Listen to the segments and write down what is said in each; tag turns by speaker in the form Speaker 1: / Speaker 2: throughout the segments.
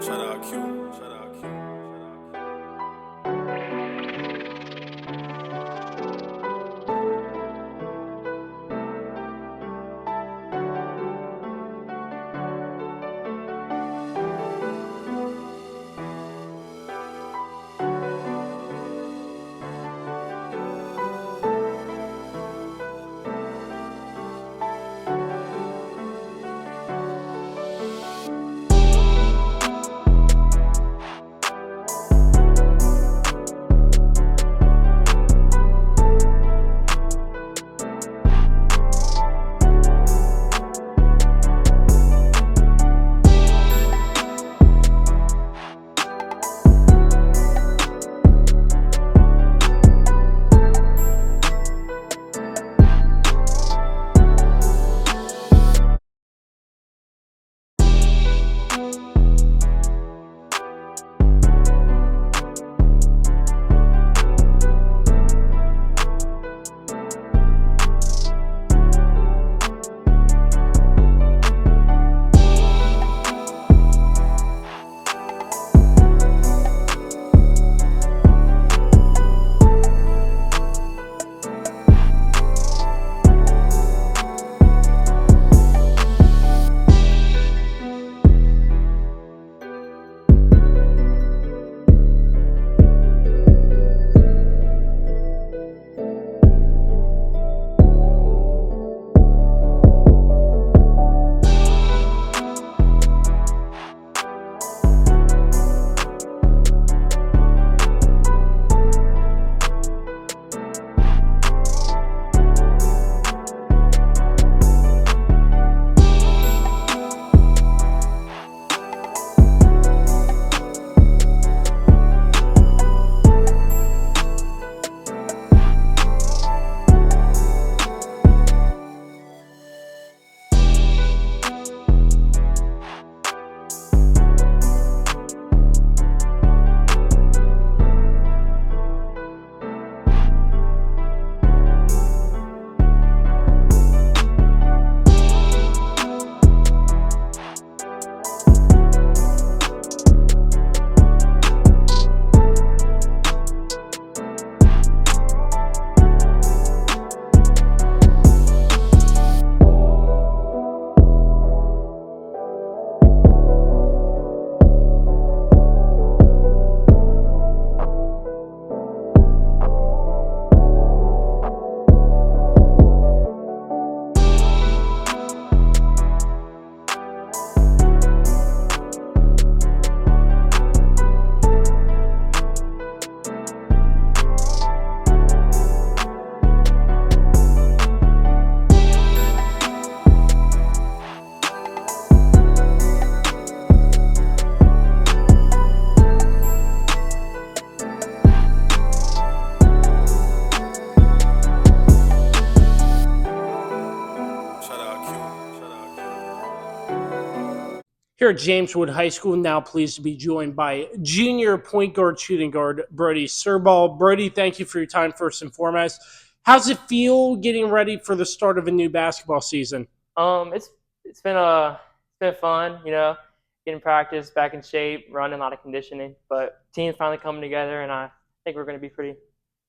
Speaker 1: Shout out Q. Shout out Q.
Speaker 2: Here at James Wood High School, now pleased to be joined by junior point guard, shooting guard, Brodie Sirbaugh. Brodie, thank you for your time first and foremost. How's it feel getting ready for the start of a new basketball season?
Speaker 3: It's been fun, getting practice, back in shape, running a lot of conditioning. But team's finally coming together, and I think we're going to be pretty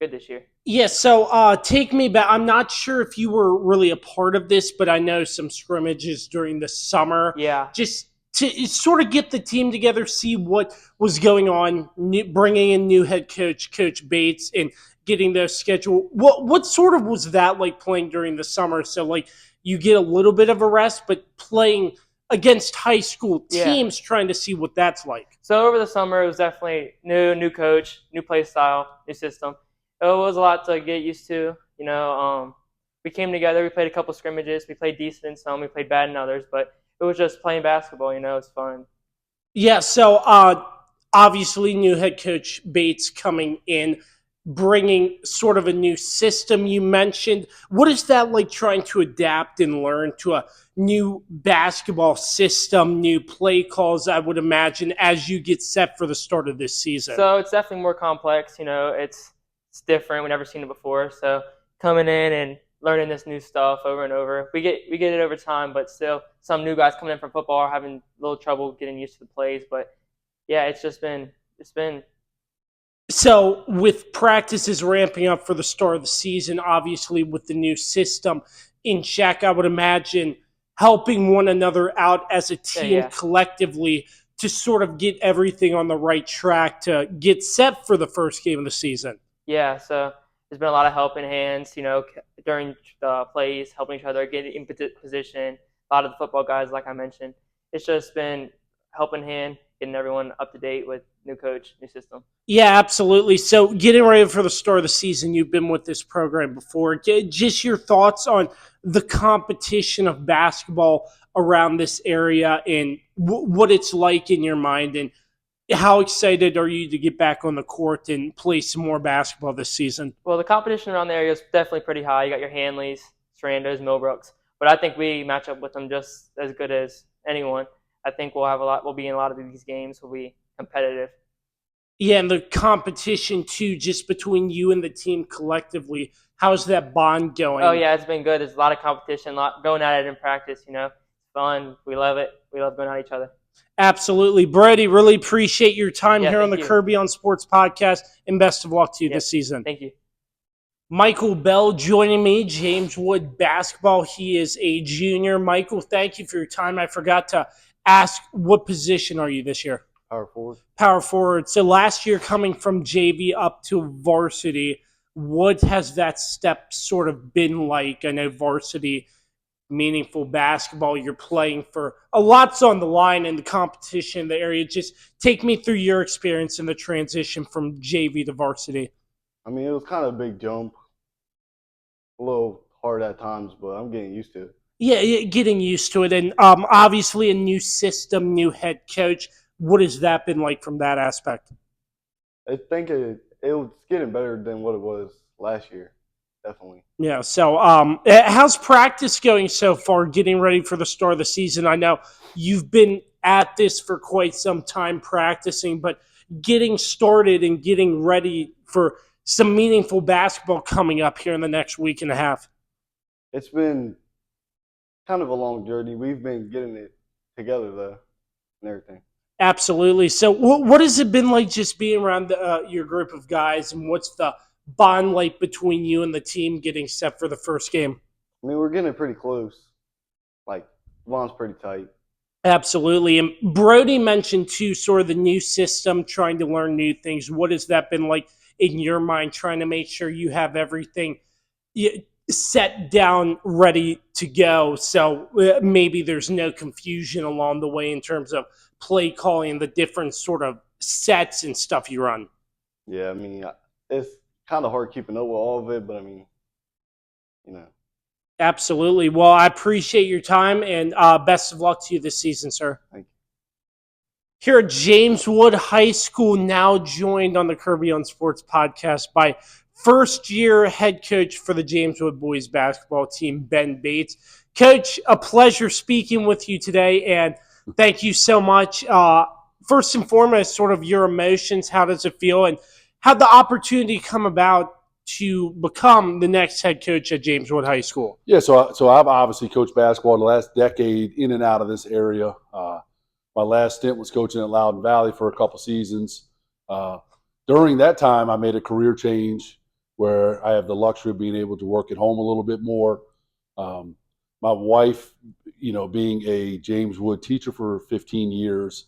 Speaker 3: good this year.
Speaker 2: Yes, so take me back. I'm not sure if you were really a part of this, but I know some scrimmages during the summer.
Speaker 3: Yeah.
Speaker 2: Just to sort of get the team together, see what was going on, bringing in new head coach, Coach Bates, and getting their schedule. What sort of was that like playing during the summer? So like you get a little bit of a rest, but playing against high school
Speaker 3: Yeah.
Speaker 2: teams, trying to see what that's like.
Speaker 3: So over the summer, it was definitely new coach, new play style, new system. It was a lot to get used to. We came together. We played a couple scrimmages. We played decent in some. We played bad in others. But it was just playing basketball. It's fun.
Speaker 2: Yeah, so obviously new head coach Bates coming in, bringing sort of a new system you mentioned. What is that like trying to adapt and learn to a new basketball system, new play calls, I would imagine, as you get set for the start of this season?
Speaker 3: So it's definitely more complex. It's different. We've never seen it before. So coming in and learning this new stuff over and over, we get it over time. But still, some new guys coming in from football are having a little trouble getting used to the plays. But yeah, it's been
Speaker 2: So, with practices ramping up for the start of the season, obviously with the new system in check, I would imagine helping one another out as a team
Speaker 3: yeah.
Speaker 2: collectively to sort of get everything on the right track to get set for the first game of the season.
Speaker 3: Yeah, so there's been a lot of helping hands, during the plays, helping each other get in position. A lot of the football guys, like I mentioned, it's just been helping hand, getting everyone up to date with new coach, new system.
Speaker 2: Yeah, absolutely. So, getting ready for the start of the season, you've been with this program before. Just your thoughts on the competition of basketball around this area and what it's like in your mind, and how excited are you to get back on the court and play some more basketball this season?
Speaker 3: Well, the competition around the area is definitely pretty high. You got your Hanleys, Strandos, Millbrooks, but I think we match up with them just as good as anyone. I think we'll be in a lot of these games. We'll be competitive.
Speaker 2: Yeah, and the competition too, just between you and the team collectively. How's that bond going?
Speaker 3: Oh yeah, it's been good. There's a lot of competition, a lot going at it in practice. It's fun. We love it. We love going at each other.
Speaker 2: Absolutely. Brodie, really appreciate your time
Speaker 3: Yeah,
Speaker 2: here on the
Speaker 3: thank you.
Speaker 2: Kirby on Sports podcast, and best of luck to you
Speaker 3: Yeah,
Speaker 2: this season.
Speaker 3: Thank you.
Speaker 2: Michael Bell joining me, James Wood basketball. He is a junior. Michael, thank you for your time. I forgot to ask, what position are you this year?
Speaker 4: Power forward.
Speaker 2: Power forward. So last year, coming from JV up to varsity, what has that step sort of been like? I know varsity, meaningful basketball, you're playing for a lot's on the line in the competition in the area. Just take me through your experience in the transition from JV to varsity.
Speaker 4: I mean, it was kind of a big jump. A little hard at times, but I'm getting used to it.
Speaker 2: Yeah, getting used to it. And obviously a new system, new head coach. What has that been like from that aspect?
Speaker 4: I think it was getting better than what it was last year, definitely.
Speaker 2: Yeah, so how's practice going so far, getting ready for the start of the season? I know you've been at this for quite some time practicing, but getting started and getting ready for some meaningful basketball coming up here in the next week and a half.
Speaker 4: It's been kind of a long journey. We've been getting it together, though, and everything.
Speaker 2: Absolutely. So what has it been like just being around your group of guys, and what's the bond like between you and the team getting set for the first game?
Speaker 4: I mean, we're getting pretty close. Like, bond's pretty tight.
Speaker 2: Absolutely. And Brodie mentioned too, sort of the new system, trying to learn new things. What has that been like in your mind, trying to make sure you have everything set down, ready to go, so maybe there's no confusion along the way in terms of play calling, the different sort of sets and stuff you run?
Speaker 4: Yeah, I mean, it's kind of hard keeping up with all of it, but I mean,
Speaker 2: Absolutely. Well, I appreciate your time, and best of luck to you this season, sir.
Speaker 4: Thank you.
Speaker 2: Here at James Wood High School, now joined on the Kirby on Sports podcast by first-year head coach for the James Wood boys basketball team, Ben Bates. Coach, a pleasure speaking with you today, and thank you so much. First and foremost, sort of your emotions, how does it feel, and how'd the opportunity come about to become the next head coach at James Wood High School?
Speaker 5: Yeah, so I've obviously coached basketball the last decade in and out of this area. My last stint was coaching at Loudoun Valley for a couple seasons. During that time, I made a career change where I have the luxury of being able to work at home a little bit more. My wife, being a James Wood teacher for 15 years,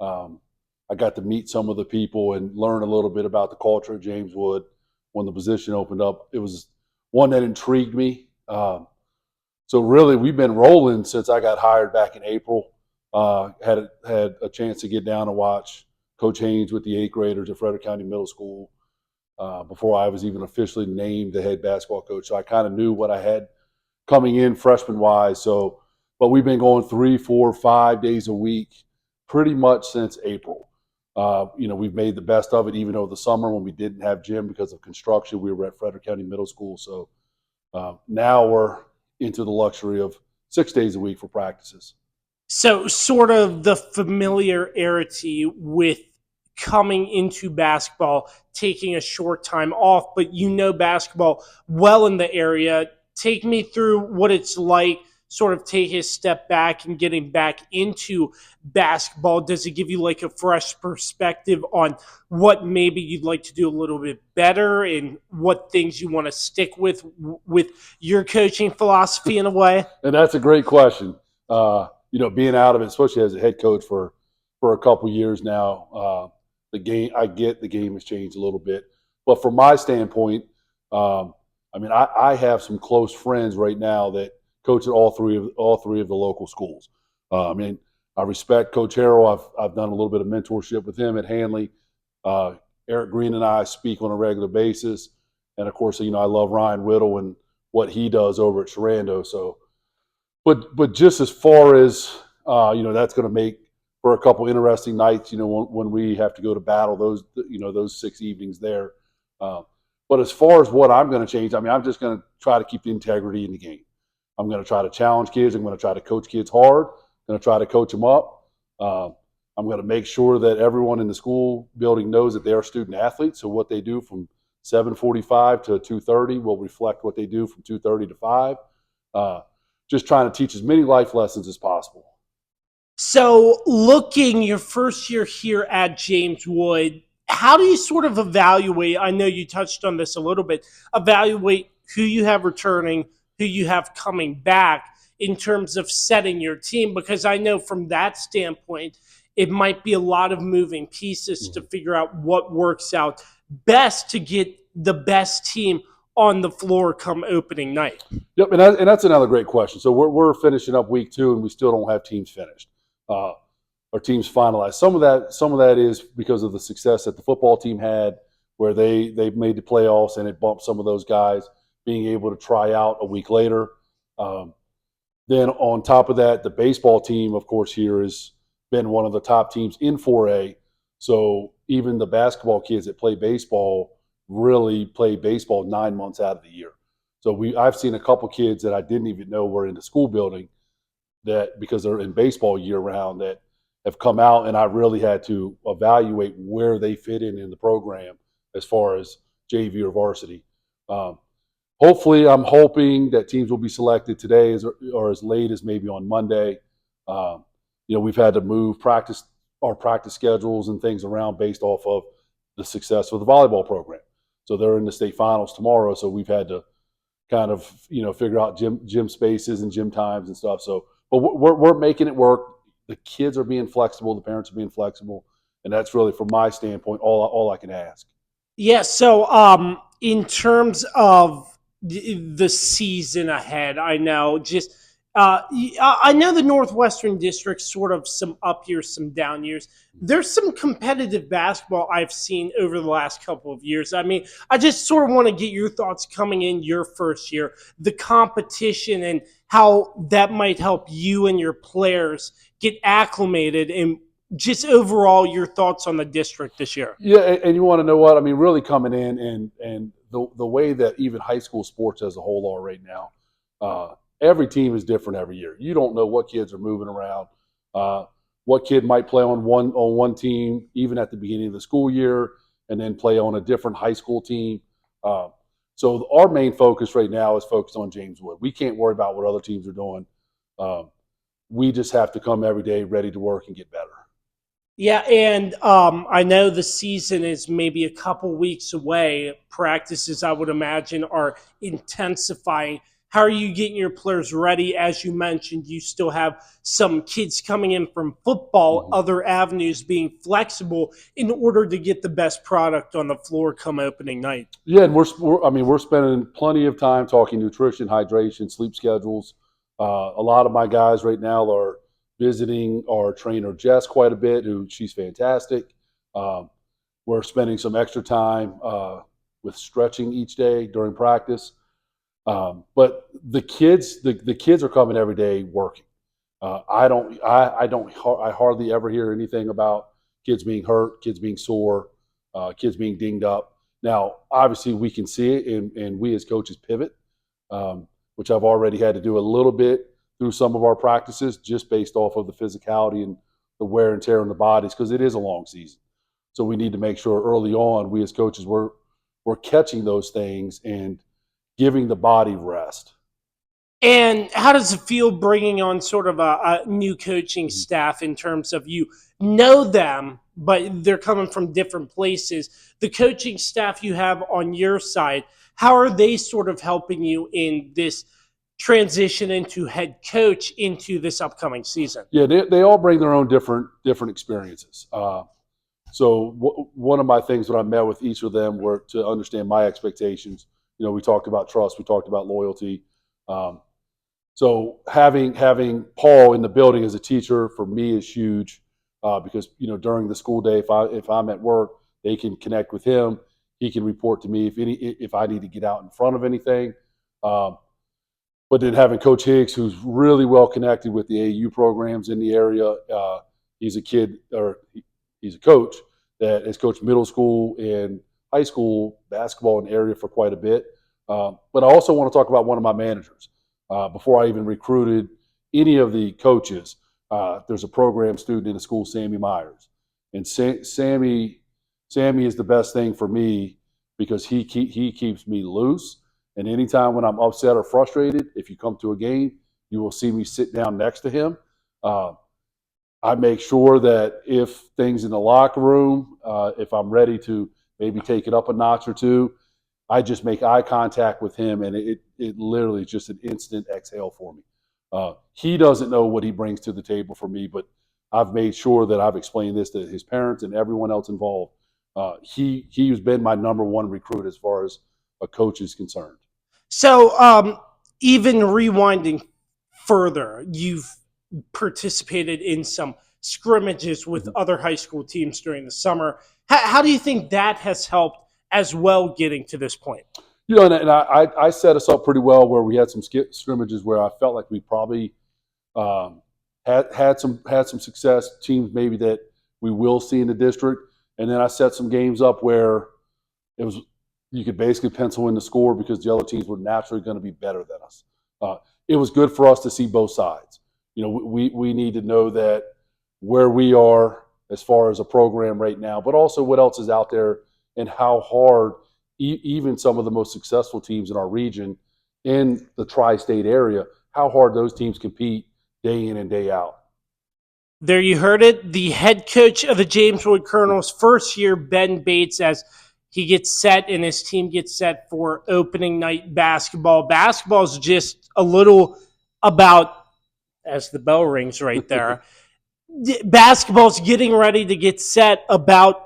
Speaker 5: I got to meet some of the people and learn a little bit about the culture of James Wood. When the position opened up, it was one that intrigued me. So really, we've been rolling since I got hired back in April. Had a chance to get down and watch Coach Haynes with the 8th graders at Frederick County Middle School before I was even officially named the head basketball coach. So I kind of knew what I had coming in freshman-wise. But we've been going 3, 4, 5 days a week pretty much since April. We've made the best of it, even over the summer when we didn't have gym because of construction. We were at Frederick County Middle School. So now we're into the luxury of 6 days a week for practices.
Speaker 2: So sort of the familiarity with coming into basketball, taking a short time off, but basketball well in the area. Take me through what it's like sort of take a step back and getting back into basketball? Does it give you like a fresh perspective on what maybe you'd like to do a little bit better and what things you want to stick with your coaching philosophy in a way?
Speaker 5: And that's a great question. Being out of it, especially as a head coach for a couple years now, the game has changed a little bit. But from my standpoint, I have some close friends right now that coach at all three of the local schools. I respect Coach Harrell. I've done a little bit of mentorship with him at Hanley. Eric Green and I speak on a regular basis, and of course, I love Ryan Whittle and what he does over at Shenandoah. So, but just as far as that's going to make for a couple interesting nights. When we have to go to battle those 6 evenings there. But as far as what I'm going to change, I'm just going to try to keep the integrity in the game. I'm going to try to challenge kids. I'm going to try to coach kids hard. I'm going to try to coach them up. I'm going to make sure that everyone in the school building knows that they are student athletes. So what they do from 7:45 to 2:30 will reflect what they do from 2:30 to 5. Just trying to teach as many life lessons as possible.
Speaker 2: So looking your first year here at James Wood, how do you sort of evaluate, I know you touched on this a little bit, evaluate who you have returning, who you have coming back in terms of setting your team? Because I know from that standpoint, it might be a lot of moving pieces to figure out what works out best to get the best team on the floor come opening night.
Speaker 5: Yep, and that's another great question. So we're finishing up week 2, and we still don't have teams finished. Our teams finalized. Some of that is because of the success that the football team had, where they made the playoffs, and it bumped some of those guys being able to try out a week later. Then on top of that, the baseball team, of course, here has been one of the top teams in 4A. So even the basketball kids that play baseball really play baseball 9 months out of the year. So I've seen a couple kids that I didn't even know were in the school building that, because they're in baseball year round, that have come out, and I really had to evaluate where they fit in the program as far as JV or varsity. Hopefully, I'm hoping that teams will be selected today or as late as maybe on Monday. We've had to move our practice schedules and things around based off of the success of the volleyball program. So they're in the state finals tomorrow. So we've had to kind of, figure out gym spaces and gym times and stuff. So, but we're making it work. The kids are being flexible. The parents are being flexible. And that's really, from my standpoint, all I can ask.
Speaker 2: Yeah. So in terms of the season ahead, I know I know the Northwestern District, sort of some up years, some down years. There's some competitive basketball I've seen over the last couple of years. I just sort of want to get your thoughts coming in your first year, the competition and how that might help you and your players get acclimated, and just overall your thoughts on the district this year.
Speaker 5: Yeah, and you want to know what? Really coming in and the way that even high school sports as a whole are right now, every team is different every year. You don't know what kids are moving around. What kid might play on one team even at the beginning of the school year, and then play on a different high school team. So our main focus right now is focused on James Wood. We can't worry about what other teams are doing. We just have to come every day ready to work and get better.
Speaker 2: Yeah, and I know the season is maybe a couple weeks away. Practices, I would imagine, are intensifying. How are you getting your players ready? As you mentioned, you still have some kids coming in from football, other avenues being flexible in order to get the best product on the floor come opening night.
Speaker 5: Yeah, and we're spending plenty of time talking nutrition, hydration, sleep schedules. A lot of my guys right now are visiting our trainer Jess quite a bit, she's fantastic. We're spending some extra time with stretching each day during practice. But the kids are coming every day working. I hardly ever hear anything about kids being hurt, kids being sore, kids being dinged up. Now, obviously, we can see it, and we as coaches pivot, which I've already had to do a little bit through some of our practices, just based off of the physicality and the wear and tear on the bodies, because it is a long season. So we need to make sure early on, we as coaches, we're catching those things and giving the body rest.
Speaker 2: And how does it feel bringing on sort of a new coaching staff in terms of you know them, but they're coming from different places? The coaching staff you have on your side, how are they sort of helping you in this transition into head coach into this upcoming season?
Speaker 5: Yeah, they all bring their own different experiences. So one of my things when I met with each of them were to understand my expectations. We talked about trust, we talked about loyalty. So having Paul in the building as a teacher for me is huge because during the school day, if I'm at work, they can connect with him. He can report to me if I need to get out in front of anything. But then having Coach Higgs, who's really well connected with the AU programs in the area, he's a coach that has coached middle school and high school basketball in the area for quite a bit. But I also want to talk about one of my managers. Before I even recruited any of the coaches, there's a program student in the school, Sammy Myers. And Sammy is the best thing for me because he keeps me loose. And anytime when I'm upset or frustrated, if you come to a game, you will see me sit down next to him. I make sure that if things in the locker room, if I'm ready to maybe take it up a notch or two, I just make eye contact with him, and it literally is just an instant exhale for me. He doesn't know what he brings to the table for me, but I've made sure that I've explained this to his parents and everyone else involved. He's been my number one recruit as far as a coach is concerned.
Speaker 2: So even rewinding further, you've participated in some scrimmages with other high school teams during the summer. How do you think that has helped as well getting to this point?
Speaker 5: And I set us up pretty well where we had some scrimmages where I felt like we probably had some success, teams maybe that we will see in the district. And then I set some games up where you could basically pencil in the score because the other teams were naturally going to be better than us. It was good for us to see both sides. We need to know that where we are as far as a program right now, but also what else is out there and how hard even some of the most successful teams in our region in the tri-state area, how hard those teams compete day in and day out.
Speaker 2: There you heard it. The head coach of the James Wood Colonels, first year, Ben Bates, as he gets set and his team gets set for opening night basketball. Basketball is just a little about, as the bell rings right there, basketball's getting ready to get set about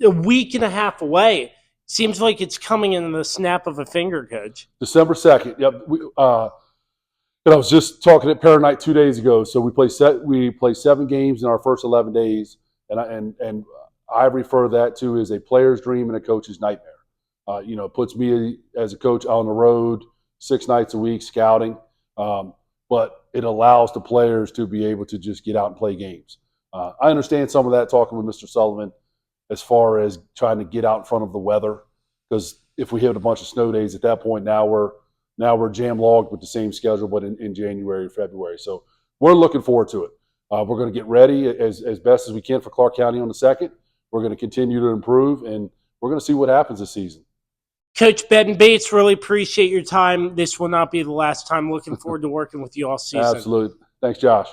Speaker 2: a week and a half away. Seems like it's coming in the snap of a finger, Coach.
Speaker 5: December 2nd. Yep. I was just talking at Parent Night 2 days ago. So we play 7 games in our first 11 days, and I refer that to as a player's dream and a coach's nightmare. It puts me as a coach on the road 6 nights a week scouting, but it allows the players to be able to just get out and play games. I understand some of that talking with Mr. Sullivan as far as trying to get out in front of the weather, because if we hit a bunch of snow days at that point, now we're jam-logged with the same schedule, but in January or February. So we're looking forward to it. We're going to get ready as best as we can for Clark County on the 2nd. We're going to continue to improve, and we're going to see what happens this season.
Speaker 2: Coach Ben Bates, really appreciate your time. This will not be the last time. Looking forward to working with you all season.
Speaker 5: Absolutely. Thanks, Josh.